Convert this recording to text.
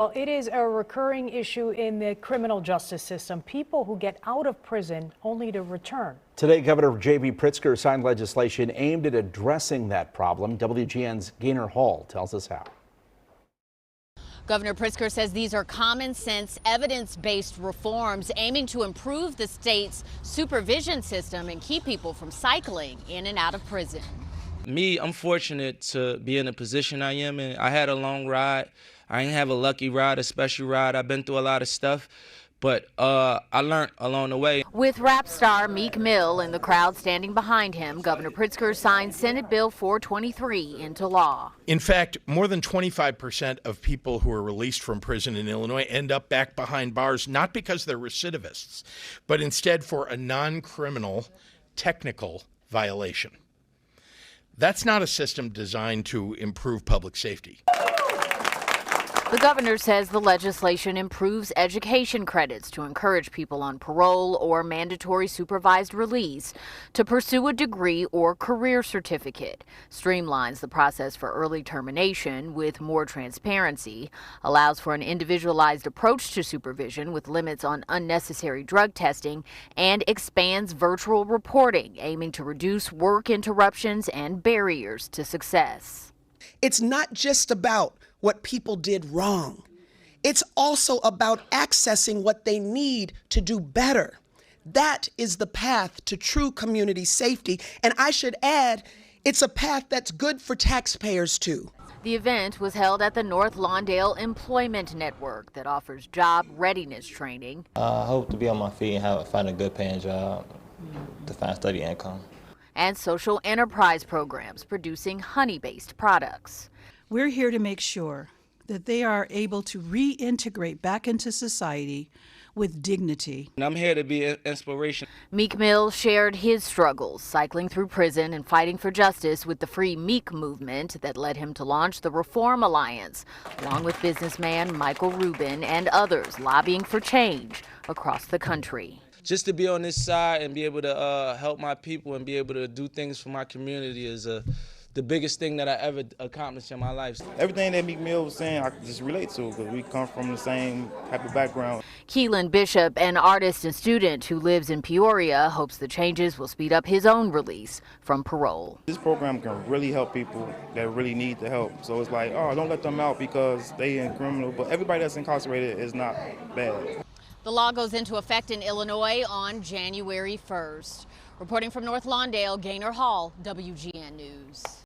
Well, it is a recurring issue in the criminal justice system. People who get out of prison only to return. Today, Governor J.B. Pritzker signed legislation aimed at addressing that problem. WGN's Gaynor Hall tells us how. Governor Pritzker says these are common sense, evidence-based reforms aiming to improve the state's supervision system and keep people from cycling in and out of prison. I'm fortunate to be in the position I am in. I had a long ride. I ain't have a lucky ride, a special ride. I've been through a lot of stuff, but I learned along the way. With rap star Meek Mill in the crowd standing behind him, Governor Pritzker signed Senate Bill 423 into law. In fact, more than 25% of people who are released from prison in Illinois end up back behind bars, not because they're recidivists, but instead for a non-criminal technical violation. That's not a system designed to improve public safety. The governor says the legislation improves education credits to encourage people on parole or mandatory supervised release to pursue a degree or career certificate, streamlines the process for early termination with more transparency, allows for an individualized approach to supervision with limits on unnecessary drug testing, and expands virtual reporting, aiming to reduce work interruptions and barriers to success. It's not just about what people did wrong. It's also about accessing what they need to do better. That is the path to true community safety. And I should add, it's a path that's good for taxpayers too. The event was held at the North Lawndale Employment Network that offers job readiness training. I hope to be on my feet and find a good paying job to find steady income. And social enterprise programs producing honey-based products. We're here to make sure that they are able to reintegrate back into society with dignity. And I'm here to be an inspiration. Meek Mill shared his struggles cycling through prison and fighting for justice with the Free Meek movement that led him to launch the Reform Alliance, along with businessman Michael Rubin and others lobbying for change across the country. Just to be on this side and be able to help my people and be able to do things for my community is the biggest thing that I ever accomplished in my life. Everything that Meek Mill was saying, I could just relate to because we come from the same type of background. Keelan Bishop, an artist and student who lives in Peoria, hopes the changes will speed up his own release from parole. This program can really help people that really need the help. So it's like, oh, don't let them out because they in criminal, but everybody that's incarcerated is not bad. The law goes into effect in Illinois on January 1st. Reporting from North Lawndale, Gaynor Hall, WGN News.